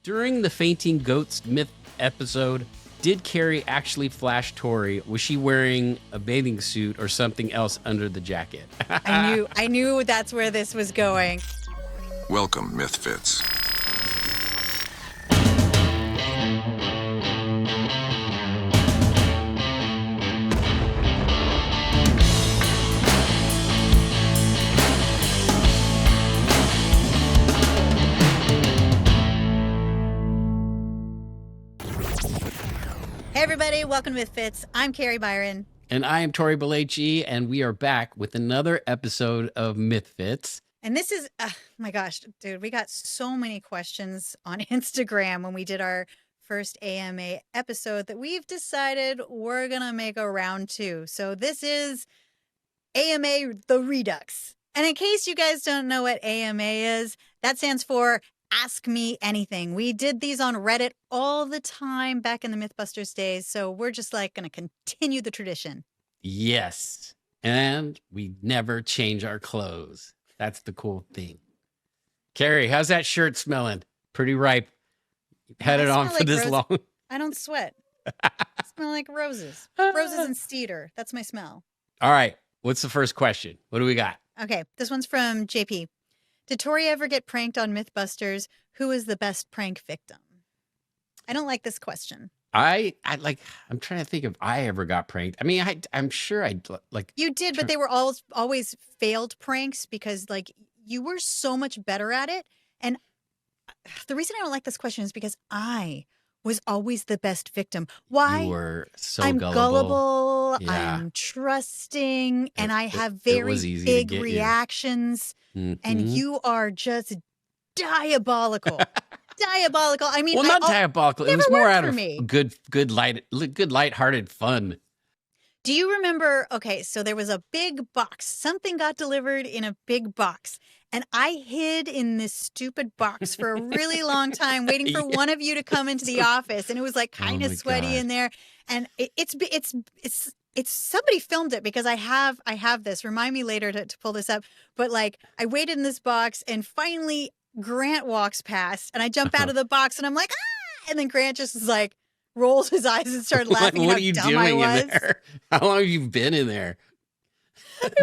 During the Fainting Goats myth episode, did Kari actually flash Tory? Was she wearing a bathing suit or something else under the jacket? I knew that's where this was going. Welcome, Mythfits. Hey everybody, welcome to Mythfits. I'm Kari Byron. And I am Tory Belleci, and we are back with another episode of Mythfits. And this is, my gosh, dude, we got so many questions on Instagram when we did our first AMA episode that we've decided we're going to make a round two. So this is AMA the Redux. And in case you guys don't know what AMA is, that stands for Ask Me Anything. We did these on Reddit all the time back in the MythBusters days. So we're just like going to continue the tradition. Yes. And we never change our clothes. That's the cool thing. Kari, how's that shirt smelling? Pretty ripe. Had it on for this long. I don't sweat. I smell like roses. Roses and cedar. That's my smell. All right. What's the first question? What do we got? Okay. This one's from JP. Did Tory ever get pranked on Mythbusters? Who is the best prank victim? I don't like this question. I'm trying to think if I ever got pranked. I mean, I'm sure I like. You did, but they were always failed pranks because like you were so much better at it. And the reason I don't like this question is because I was always the best victim. Why? You were so I'm gullible. Yeah. I'm trusting, and I have very big reactions. Mm-hmm. And you are just diabolical. Diabolical. I mean, well, not diabolical. It was more out of me. good lighthearted fun. Do you remember? Okay, so there was a big box. Something got delivered in a big box. And I hid in this stupid box for a really long time, waiting for one of you to come into the office. And it was like kind of sweaty in there. And it's somebody filmed it because I have this. Remind me later to pull this up. But like I waited in this box and finally Grant walks past and I jump out of the box and I'm like, ah! And then Grant just is like rolls his eyes and started laughing. What are you doing in there? How long have you been in there?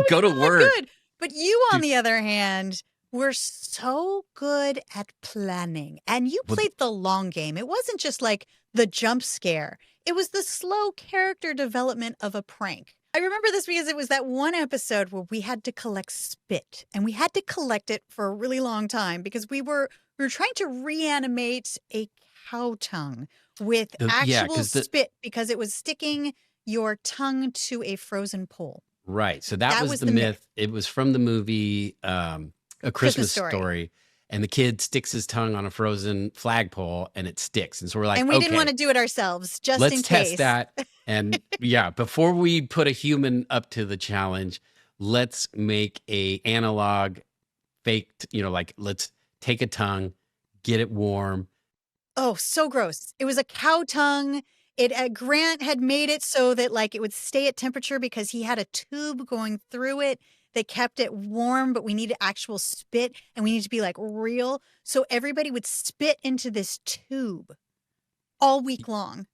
Go to work. Good. But you, on the other hand, were so good at planning. And you played the long game. It wasn't just like the jump scare. It was the slow character development of a prank. I remember this because it was that one episode where we had to collect spit. And we had to collect it for a really long time because we were trying to reanimate a cow tongue with actual spit because it was sticking your tongue to a frozen pole. Right. So that was the myth. It was from the movie A Christmas Story. And the kid sticks his tongue on a frozen flagpole and it sticks. And so we're like, and we didn't want to do it ourselves, just in case. Let's test that. And yeah, before we put a human up to the challenge, let's make a analog faked, like let's take a tongue, get it warm. Oh, so gross. It was a cow tongue. Grant had made it so that like it would stay at temperature because he had a tube going through it that kept it warm, but we needed actual spit and we needed to be like real. So everybody would spit into this tube all week long.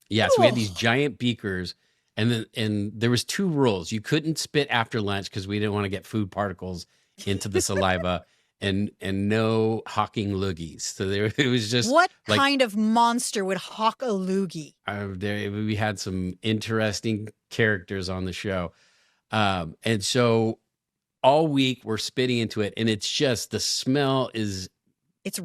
Yeah, so we had these giant beakers and there was two rules. You couldn't spit after lunch because we didn't want to get food particles into the saliva. And no hawking loogies. So it was just what kind of monster would hawk a loogie? We had some interesting characters on the show, and so all week we're spitting into it, and it's just the smell is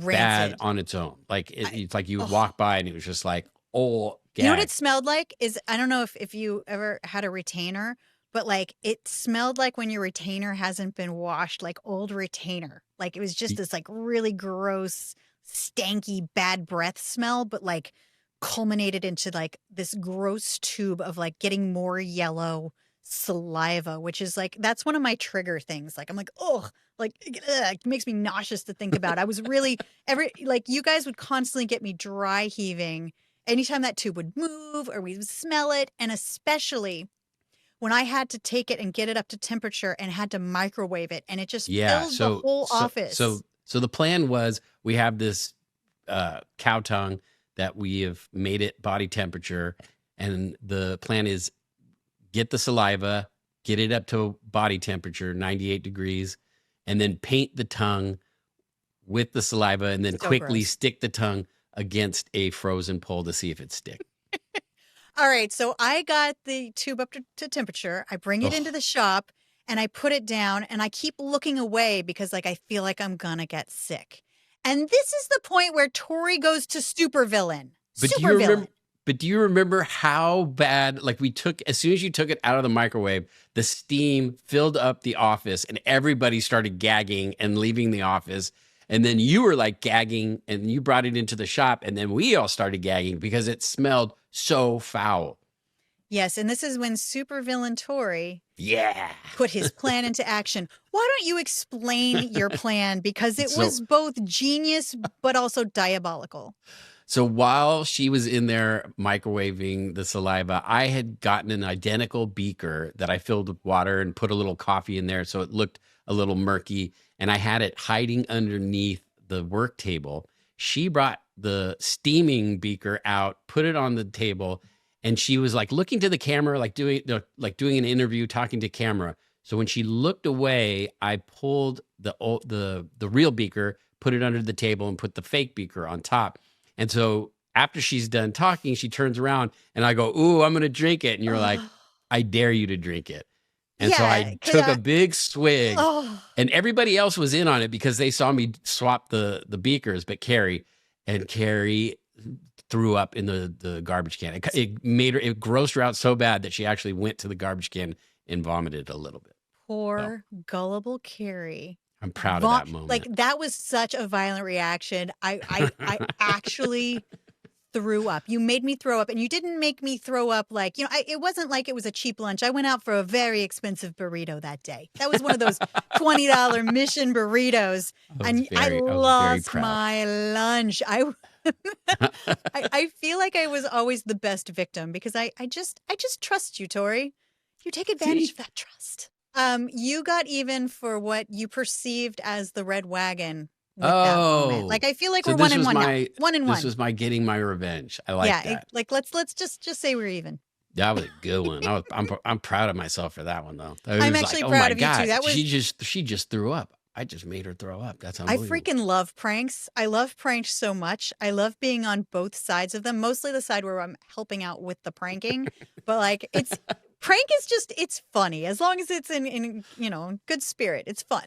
bad on its own. Like it's like you would walk by and it was just like gag. You know what it smelled like? I don't know if you ever had a retainer, but like it smelled like when your retainer hasn't been washed, like old retainer. Like it was just this like really gross, stanky, bad breath smell, but like culminated into like this gross tube of like getting more yellow saliva, which is like, that's one of my trigger things. Like I'm like, it makes me nauseous to think about. I was really you guys would constantly get me dry heaving anytime that tube would move or we would smell it. And especially when I had to take it and get it up to temperature and had to microwave it, and it just filled the whole office. So the plan was we have this cow tongue that we have made it body temperature. And the plan is get the saliva, get it up to body temperature, 98 degrees, and then paint the tongue with the saliva and then quickly stick the tongue against a frozen pole to see if it sticks. All right. So I got the tube up to temperature. I bring it into the shop and I put it down and I keep looking away because I feel like I'm going to get sick. And this is the point where Tory goes to supervillain. But do you remember how bad, we took, as soon as you took it out of the microwave, the steam filled up the office and everybody started gagging and leaving the office. And then you were gagging and you brought it into the shop and then we all started gagging because it smelled so foul. Yes. And this is when supervillain Tory put his plan into action. Why don't you explain your plan? Because it was both genius, but also diabolical. So while she was in there microwaving the saliva, I had gotten an identical beaker that I filled with water and put a little coffee in there so it looked a little murky. And I had it hiding underneath the work table. She brought the steaming beaker out, put it on the table, and she was looking to the camera, doing an interview, talking to camera. So when she looked away, I pulled the real beaker, put it under the table, and put the fake beaker on top. And so after she's done talking, she turns around and I go, "Ooh, I'm going to drink it." And you're like, "I dare you to drink it." And so I took a big swig and everybody else was in on it because they saw me swap the beakers, but Kari threw up in the garbage can. It grossed her out so bad that she actually went to the garbage can and vomited a little bit. Poor gullible Kari. I'm proud of that moment. That was such a violent reaction. I actually threw up. You made me throw up, and you didn't make me throw up it wasn't like it was a cheap lunch. I went out for a very expensive burrito that day. That was one of those $20 Mission burritos, I lost my lunch. I feel like I was always the best victim because I just trust you, Tory. You take advantage of that trust. You got even for what you perceived as the red wagon. That moment. I feel like we're 1-1 now. 1-1. This was my getting my revenge. I like that. Let's just say we're even. That was a good one. I'm proud of myself for that one though. I'm actually proud of you too. That was she just threw up. I just made her throw up. That's unbelievable. I freaking love pranks. I love pranks so much. I love being on both sides of them. Mostly the side where I'm helping out with the pranking, but prank is it's funny as long as it's in good spirit. It's fun.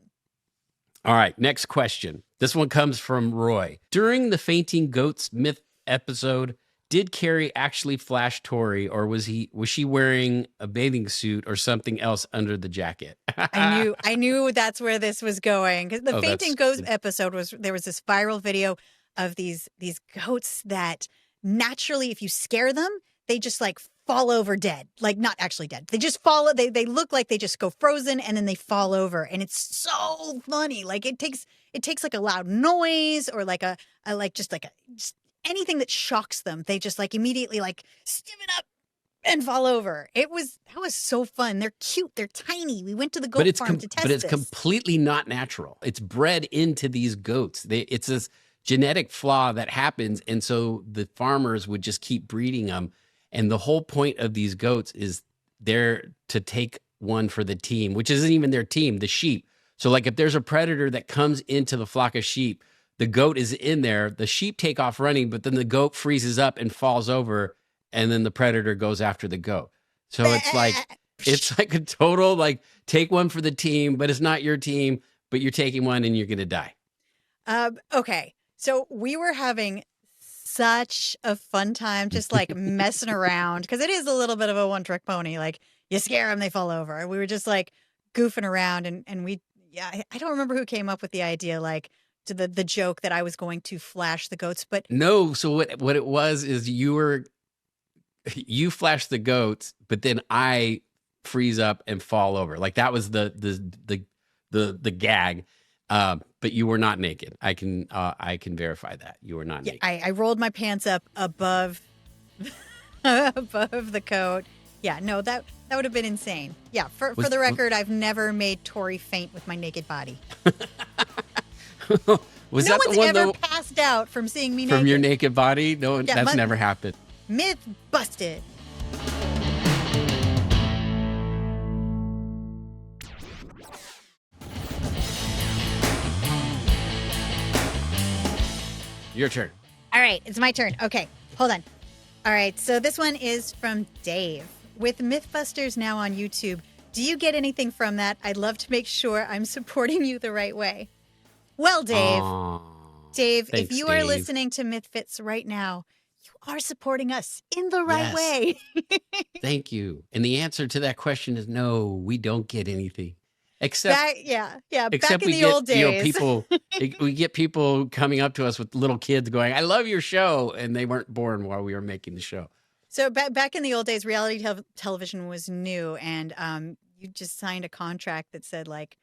All right, next question. This one comes from Roy. During the fainting goats myth episode, did Kari actually flash Tory, or was she wearing a bathing suit or something else under the jacket? I knew that's where this was going because the fainting goats episode there was this viral video of these goats that naturally, if you scare them, they just fall over dead. Not actually dead. They just fall. They look like they just go frozen and then they fall over. And it's so funny. It takes a loud noise or just anything that shocks them. They just immediately stiffen up and fall over. That was so fun. They're cute. They're tiny. We went to the goat farm to test this. But it's completely not natural. It's bred into these goats. It's this genetic flaw that happens. And so the farmers would just keep breeding them. And the whole point of these goats is they're to take one for the team, which isn't even their team, the sheep. So if there's a predator that comes into the flock of sheep, the goat is in there, the sheep take off running, but then the goat freezes up and falls over, and then the predator goes after the goat. So it's a total, take one for the team, but it's not your team, but you're taking one and you're going to die. Okay. So we were having such a fun time just messing around because it is a little bit of a one-trick pony. You scare them, they fall over. And we were just goofing around and we I don't remember who came up with the idea to the joke that I was going to flash the goats, but no. So what it was is you flashed the goats, but then I freeze up and fall over. That was the gag. But you were not naked. I can verify that you were not naked. I rolled my pants up above the coat. Yeah, no, that would have been insane. Yeah, for the record, I've never made Tory faint with my naked body. Was no that one's the one ever passed out from seeing me naked. from your naked body? No, Yeah, that's never happened. Myth busted. Your turn. All right, it's my turn. Okay, hold on. All right, so this one is from Dave. With MythBusters now on YouTube, do you get anything from that? I'd love to make sure I'm supporting you the right way. Well, Dave, Thanks, if you are listening to Mythfits right now, you are supporting us in the right way. Thank you. And the answer to that question is no, we don't get anything. Except back in we the get, old days. people, we get people coming up to us with little kids going, I love your show. And they weren't born while we were making the show. So back in the old days, reality television was new. And you just signed a contract that said, like,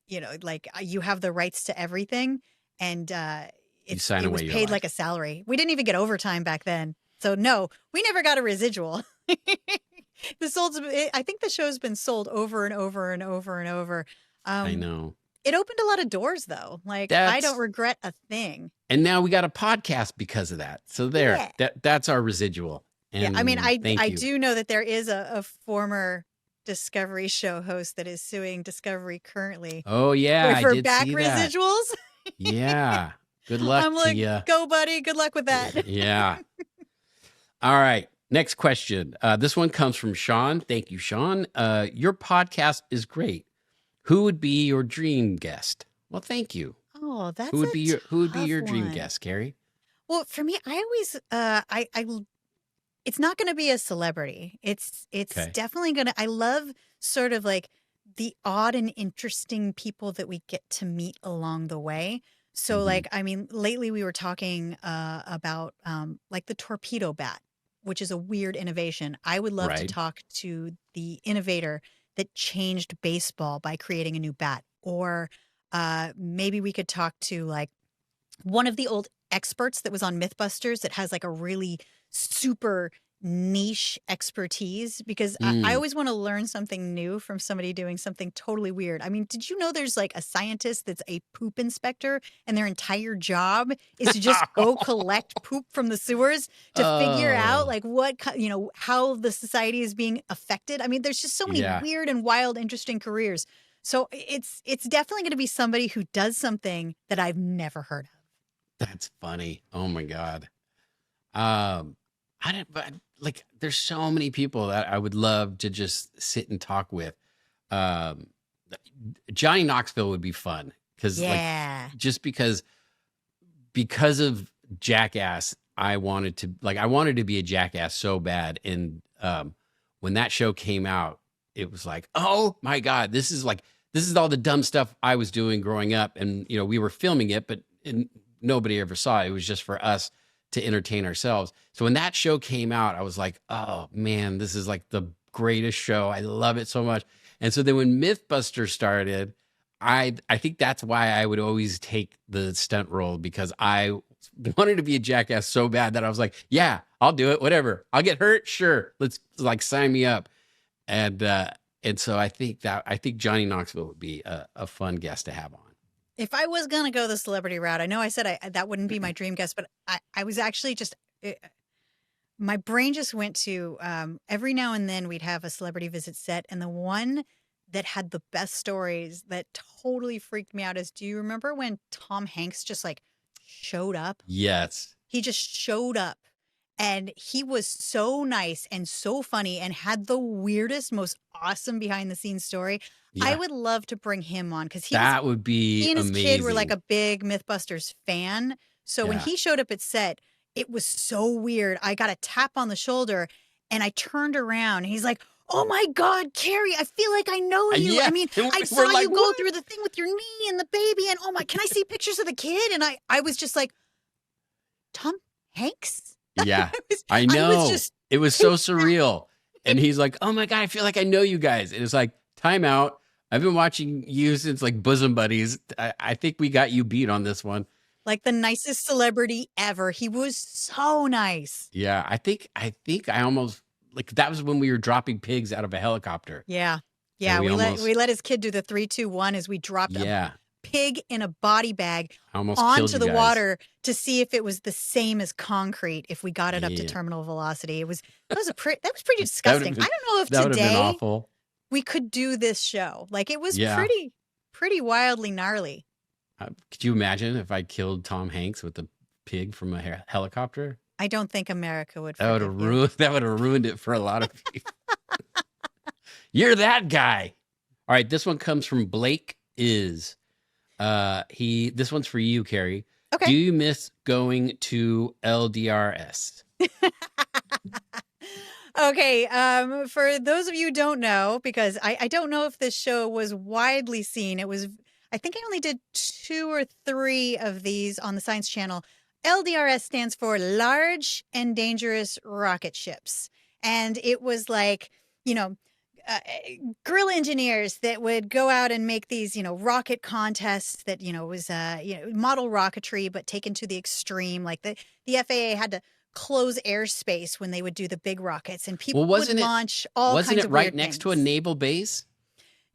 you have the rights to everything. And it was paid like a salary. We didn't even get overtime back then. So no, we never got a residual. I think the show's been sold over and over and over and over. I know. It opened a lot of doors, though. I don't regret a thing. And now we got a podcast because of that. So that's our residual. And I mean, I do know that there is a former Discovery show host that is suing Discovery currently. Oh, yeah. For I did back see residuals. Yeah. Good luck to you. Go, buddy. Good luck with that. Yeah. All right. Next question. This one comes from Sean. Thank you, Sean. Your podcast is great. Who would be your dream guest? Well, thank you. Oh, that's who would be your dream one. guest, Kari? Well, for me, I always it's not going to be a celebrity. It's definitely going to. I love sort of like the odd and interesting people that we get to meet along the way. So, like, I mean, lately we were talking about like the torpedo bat, which is a weird innovation. I would love to talk to the innovator that changed baseball by creating a new bat. Or maybe we could talk to like one of the old experts that was on MythBusters that has like a really super niche expertise, because I always want to learn something new from somebody doing something totally weird. I mean, did you know there's like a scientist that's a poop inspector and their entire job is to just go collect poop from the sewers to figure out like what, how the society is being affected? I mean, there's just so many weird and wild, interesting careers. So it's definitely going to be somebody who does something that I've never heard of. That's funny. Oh my God. Like, there's so many people that I would love to just sit and talk with. Johnny Knoxville would be fun because because of Jackass, I wanted to be a jackass so bad. And when that show came out, it was like, oh my God, this is all the dumb stuff I was doing growing up. And, we were filming it, but nobody ever saw it. It was just for us to entertain ourselves. So when that show came out, I was like, oh man, this is like the greatest show. I love it so much. And so then when MythBusters started, I think that's why I would always take the stunt role, because I wanted to be a jackass so bad that I was like, yeah, I'll do it. Whatever. I'll get hurt. Sure. Let's like sign me up. And so I think Johnny Knoxville would be a fun guest to have on. If I was going to go the celebrity route, I know I said that wouldn't be my dream guest, but I was actually my brain just went to every now and then we'd have a celebrity visit set. And the one that had the best stories that totally freaked me out is, do you remember when Tom Hanks just like showed up? Yes. He just showed up. And he was so nice and so funny and had the weirdest, most awesome behind the scenes story. Yeah. I would love to bring him on because he and his kid were like a big MythBusters fan. So when he showed up at set, it was so weird. I got a tap on the shoulder and I turned around and he's like, oh my God, Kari, I feel like I know you. Yeah. I mean, I saw you go through the thing with your knee and the baby and oh my, can I see pictures of the kid? And I was just like, Tom Hanks? Yeah, I know. It was so surreal. And he's like, oh my God, I feel like I know you guys. And it's like, time out. I've been watching you since like Bosom Buddies. I think we got you beat on this one. Like the nicest celebrity ever. He was so nice. Yeah, I think I almost, like, that was when we were dropping pigs out of a helicopter. Yeah. Yeah, we let his kid do the 3, 2, 1 as we dropped pig in a body bag I almost killed onto you the guys. water to see if it was the same as concrete if we got it up to Yeah. terminal velocity. That was pretty That would disgusting. have been, I don't know if that would have been today awful. we could do this show. Like it was Yeah. pretty wildly gnarly. Could you imagine if I killed Tom Hanks with a pig from a helicopter? I don't think America would That would forgive have you. ruined. That would have ruined it for a lot of people. You're that guy. All right, this one comes from Blake. This one's for you, Kari. Okay. Do you miss going to LDRS? Okay, for those of you who don't know, because I don't know if this show was widely seen. I think I only did 2 or 3 of these on the Science Channel. LDRS stands for Large and Dangerous Rocket Ships. And it was like, guerrilla engineers that would go out and make these, rocket contests that, was, model rocketry, but taken to the extreme. Like the FAA had to close airspace when they would do the big rockets, and people would launch all kinds of Wasn't it right weird next things. to a naval base?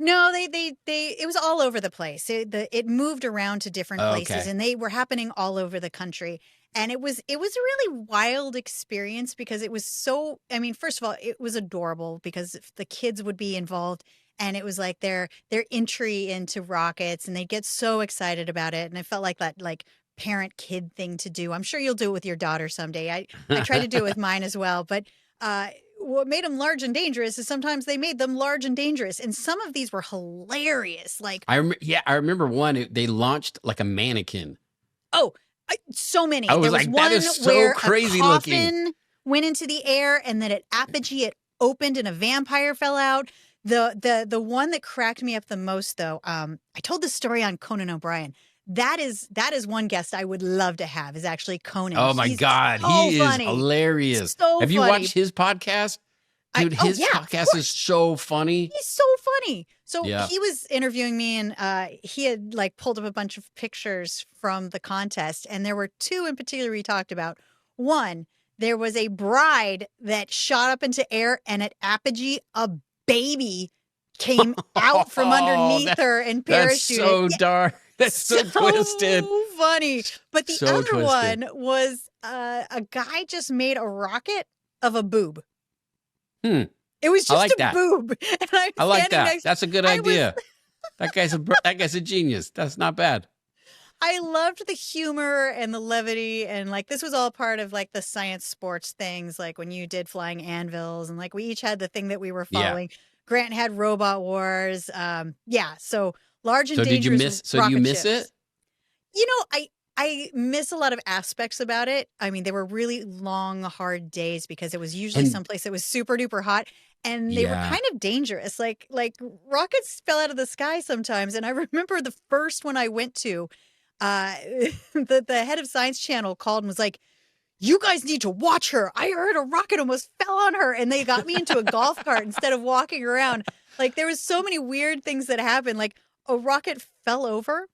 No, it was all over the place. It moved around to different places, and they were happening all over the country. And it was a really wild experience because it was so, I mean, first of all, it was adorable because the kids would be involved, and it was like their entry into rockets, and they'd get so excited about it. And I felt like that, like, parent kid thing to do. I'm sure you'll do it with your daughter someday. I tried to do it with mine as well, but what made them large and dangerous is sometimes they made them large and dangerous, and some of these were hilarious. Like I remember one. They launched like a mannequin. Oh, so many. I was there was like, one that is so where crazy a coffin looking. went into the air, and then at apogee it opened and a vampire fell out. The one that cracked me up the most, though, I told this story on Conan O'Brien. That is one guest I would love to have is actually Conan. Oh my God, he is hilarious. Have you watched his podcast? Dude, his podcast is so funny. He's so funny. So he was interviewing me, and he had like pulled up a bunch of pictures from the contest, and there were 2 in particular he talked about. One, there was a bride that shot up into air, and at apogee, a baby came out from underneath her and parachuted. That's so dark. That's so twisted. So funny. But the other twisted. one was a guy just made a rocket of a boob. It was just a boob. And I like that. That's a good idea. That guy's a genius. That's not bad. I loved the humor and the levity, and like this was all part of like the science sports things, like when you did flying anvils, and like we each had the thing that we were following. Yeah. Grant had Robot Wars. So large and dangerous. So do you miss it? I miss a lot of aspects about it. I mean, they were really long, hard days because it was usually someplace that was super duper hot, and they were kind of dangerous. Like rockets fell out of the sky sometimes. And I remember the first one I went to, the head of Science Channel called and was like, "You guys need to watch her. I heard a rocket almost fell on her." And they got me into a golf cart instead of walking around. Like there was so many weird things that happened. Like a rocket fell over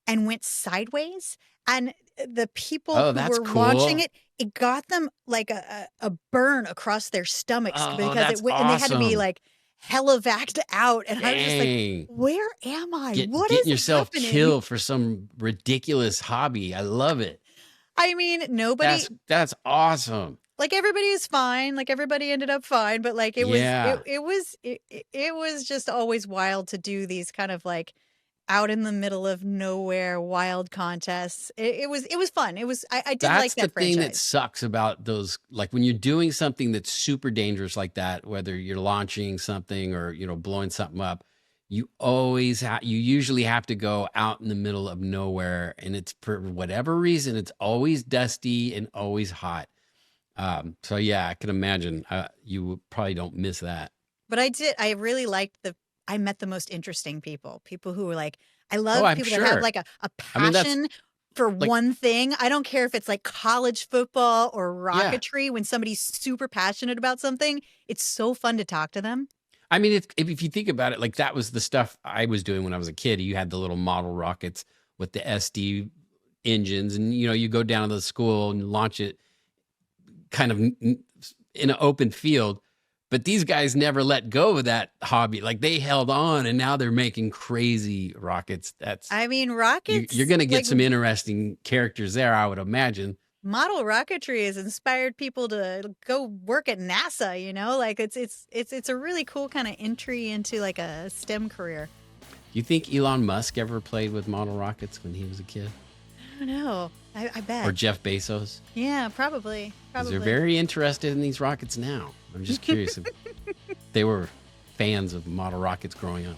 and went sideways. And the people who were launching it got them like a burn across their stomachs because it went, and they had to be like helevac'd out. And I was just like, where am I? What is getting yourself happening? killed for some ridiculous hobby? I love it. I mean, nobody. That's awesome. Like everybody is fine. Like everybody ended up fine, but like it was just always wild to do these kind of like out in the middle of nowhere wild contests. It was fun. I did like that franchise. That's the thing that sucks about those, like when you're doing something that's super dangerous like that, whether you're launching something or, blowing something up, you usually have to go out in the middle of nowhere, and it's for whatever reason, it's always dusty and always hot. So yeah, I can imagine you probably don't miss that. But I really liked I met the most interesting people who were like, I love people that have like a passion for one thing. I don't care if it's like college football or rocketry. Yeah. When somebody's super passionate about something, it's so fun to talk to them. I mean, if you think about it, like that was the stuff I was doing when I was a kid. You had the little model rockets with the SD engines, and you go down to the school and launch it kind of in an open field. But these guys never let go of that hobby. Like they held on, and now they're making crazy rockets. Rockets. You're going to get some interesting characters there, I would imagine. Model rocketry has inspired people to go work at NASA. Like it's a really cool kind of entry into like a STEM career. You think Elon Musk ever played with model rockets when he was a kid? I don't know. I bet. Or Jeff Bezos? Yeah, probably. They're very interested in these rockets now. I'm just curious if they were fans of model rockets growing up.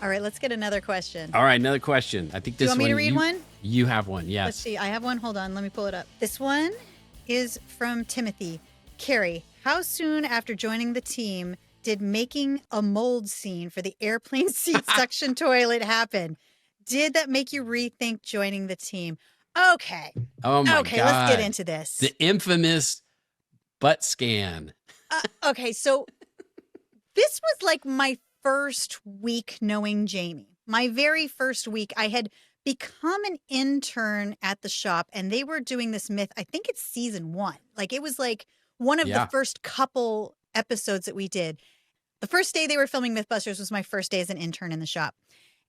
All right, let's get another question. All right, another question. I think this one. Do you want me to read one? You have one, yes. Let's see. I have one. Hold on. Let me pull it up. This one is from Timothy. Kari, how soon after joining the team did making a mold scene for the airplane seat suction toilet happen? Did that make you rethink joining the team? Okay. Oh, my God. Okay, let's get into this. The infamous butt scan. Okay, so this was like my first week knowing Jamie. My very first week, I had become an intern at the shop, and they were doing this myth. I think it's season 1. Like it was like one of the first couple episodes that we did. The first day they were filming MythBusters was my first day as an intern in the shop.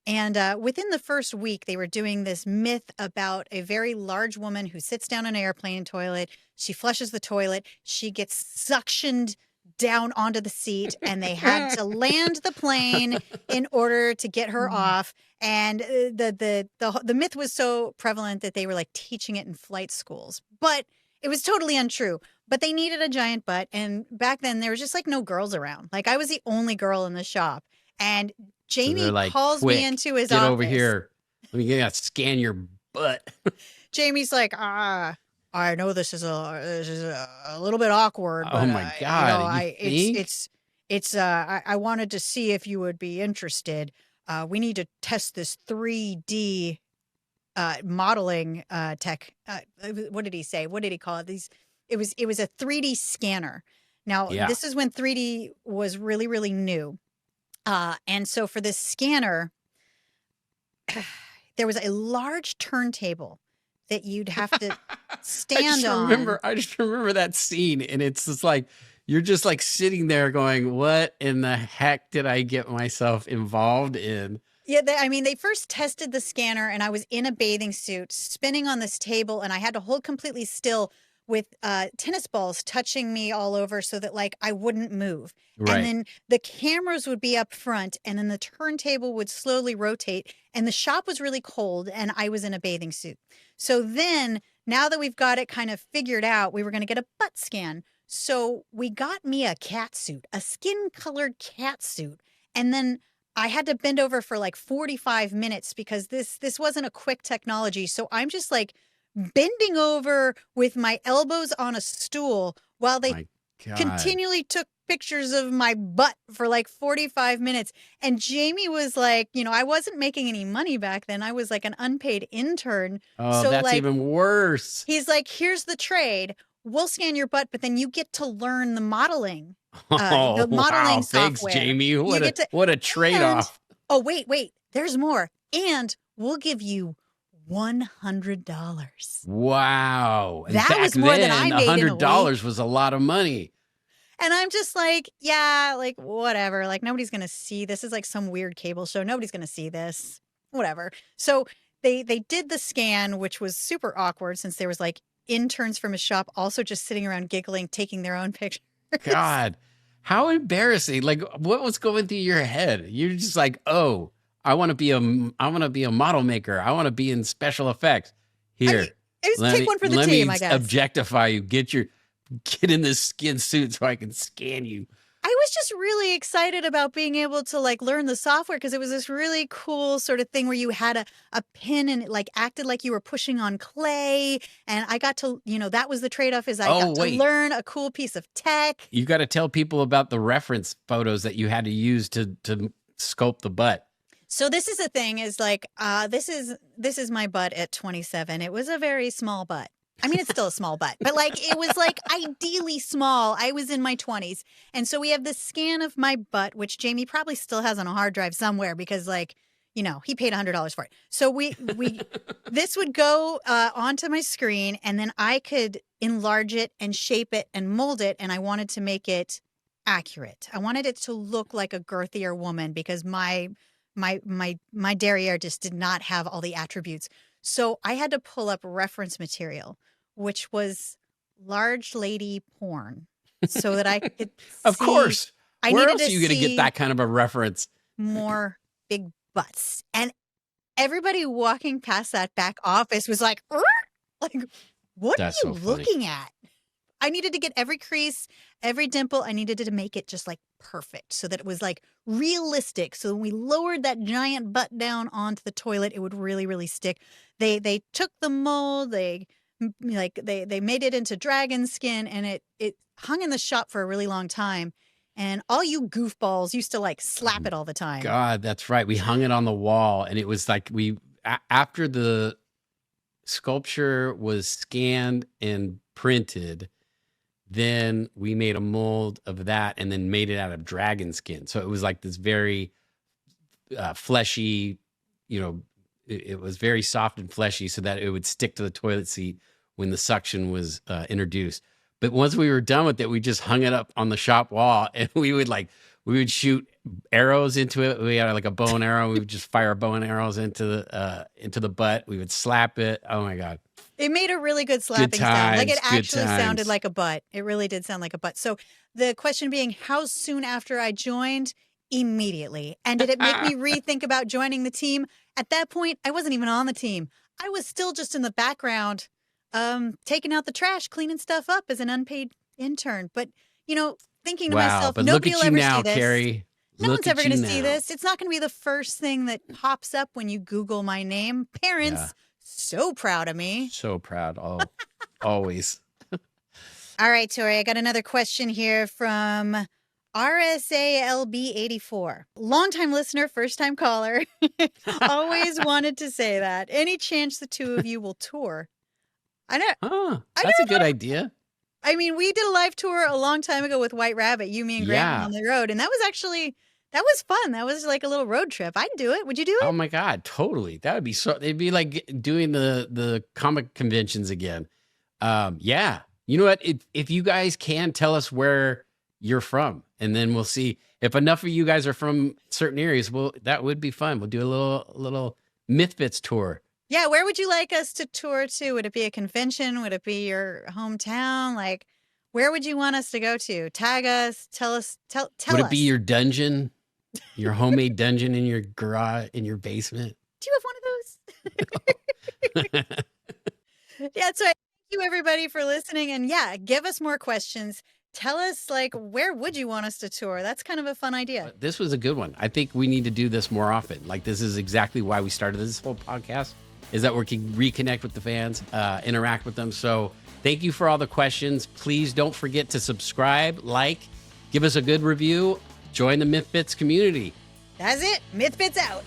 And within the first week, they were doing this myth about a very large woman who sits down in an airplane toilet. She flushes the toilet. She gets suctioned down onto the seat, and they had to land the plane in order to get her off. And the myth was so prevalent that they were like teaching it in flight schools, but it was totally untrue. But they needed a giant butt, and back then there was just like no girls around. Like I was the only girl in the shop, and Jamie calls me into his office. Get over here. Let me scan your butt. Jamie's like, I know this is a little bit awkward. But, oh my God! I wanted to see if you would be interested. We need to test this 3D modeling tech. What did he say? What did he call it? It was a 3D scanner. Now this is when 3D was really, really new. And so for this scanner, there was a large turntable that you'd have to stand on. I just remember that scene, and it's just like you're just like sitting there going, "What in the heck did I get myself involved in?" Yeah, they first tested the scanner, and I was in a bathing suit, spinning on this table, and I had to hold completely still with tennis balls touching me all over so that like I wouldn't move. Right. And then the cameras would be up front, and then the turntable would slowly rotate, and the shop was really cold, and I was in a bathing suit. So then, now that we've got it kind of figured out, we were going to get a butt scan. So we got me a cat suit, a skin-colored cat suit, and then I had to bend over for like 45 minutes because this wasn't a quick technology. So I'm just like bending over with my elbows on a stool while they continually took pictures of my butt for like 45 minutes. And Jamie was like, I wasn't making any money back then. I was like an unpaid intern. Oh, so that's like, even worse. He's like, here's the trade. We'll scan your butt, but then you get to learn the modeling. The modeling software. Thanks, Jamie. What a trade-off. Oh, wait. There's more. And we'll give you $100. Wow. That was more than I made in a week. $100 was a lot of money. And I'm just like, yeah, like whatever. Like nobody's going to see this. This is like some weird cable show. Nobody's going to see this. Whatever. So they did the scan, which was super awkward since there was like interns from a shop also just sitting around giggling, taking their own pictures. God, how embarrassing. Like what was going through your head? You're just like, oh, I want to be a model maker. I want to be in special effects. Here. Take one for the team, I guess. Objectify you. Get in this skin suit so I can scan you. I was just really excited about being able to like learn the software because it was this really cool sort of thing where you had a pin and it like acted like you were pushing on clay. And I got to, that was the trade-off is I got to learn a cool piece of tech. You got to tell people about the reference photos that you had to use to sculpt the butt. So this is the thing is like, this is my butt at 27. It was a very small butt. I mean, it's still a small butt, but like it was like ideally small. I was in my 20s. And so we have this scan of my butt, which Jamie probably still has on a hard drive somewhere because like, he paid $100 for it. So we this would go onto my screen, and then I could enlarge it and shape it and mold it. And I wanted to make it accurate. I wanted it to look like a girthier woman because my derriere just did not have all the attributes. So I had to pull up reference material, which was large lady porn, so that I could Of course. Where else are you going to get see that kind of a reference? more big butts. And everybody walking past that back office was like, "Urgh!" Like, what That's are you so funny. looking at? I needed to get every crease, every dimple. I needed to make it just like perfect so that it was like realistic. So when we lowered that giant butt down onto the toilet, it would really, really stick. They took the mold, they made it into dragon skin, and it hung in the shop for a really long time. And all you goofballs used to like slap it all the time. God, that's right. We hung it on the wall, and it was like after the sculpture was scanned and printed, then we made a mold of that and then made it out of dragon skin. So it was like this very fleshy, it was very soft and fleshy so that it would stick to the toilet seat when the suction was introduced. But once we were done with it, we just hung it up on the shop wall, and we would shoot arrows into it. We had like a bow and arrow. We would just fire bow and arrows into the butt. We would slap it. Oh my God. It made a really good slapping sound. Like it Good actually times. sounded like a butt. It really did sound like a butt. So the question being, how soon after I joined? Immediately. And did it make me rethink about joining the team? At that point, I wasn't even on the team. I was still just in the background, taking out the trash, cleaning stuff up as an unpaid intern. But, thinking to myself, but nobody look will at you ever now, see this. Kari. No Look one's ever at going you to see now. this. It's not going to be the first thing that pops up when you Google my name. Parents, Yeah. so proud of me. So proud. Always. All right, Tori, I got another question here from RSALB84. Longtime listener, first time caller. Always wanted to say that. Any chance the two of you will tour? That's a good idea. I mean, we did a live tour a long time ago with White Rabbit, you, me, and Grant Yeah. on the road. And that was fun. That was like a little road trip. I'd do it. Would you do it? Oh my God, totally. That would be it'd be like doing the comic conventions again. Yeah. You know what? If you guys can tell us where you're from, and then we'll see if enough of you guys are from certain areas. Well, that would be fun. We'll do a little Mythfits tour. Yeah, where would you like us to tour to? Would it be a convention? Would it be your hometown? Like, where would you want us to go to? Tag us, tell us. Would it be your dungeon, your homemade dungeon in your garage, in your basement? Do you have one of those? Yeah, so thank you everybody for listening. And yeah, give us more questions. Tell us, like, where would you want us to tour? That's kind of a fun idea. This was a good one. I think we need to do this more often. Like, this is exactly why we started this whole podcast, is that we can reconnect with the fans, interact with them. So thank you for all the questions. Please don't forget to subscribe, give us a good review, join the Mythfits community. That's it. Mythfits out.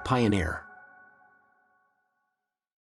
Pioneer.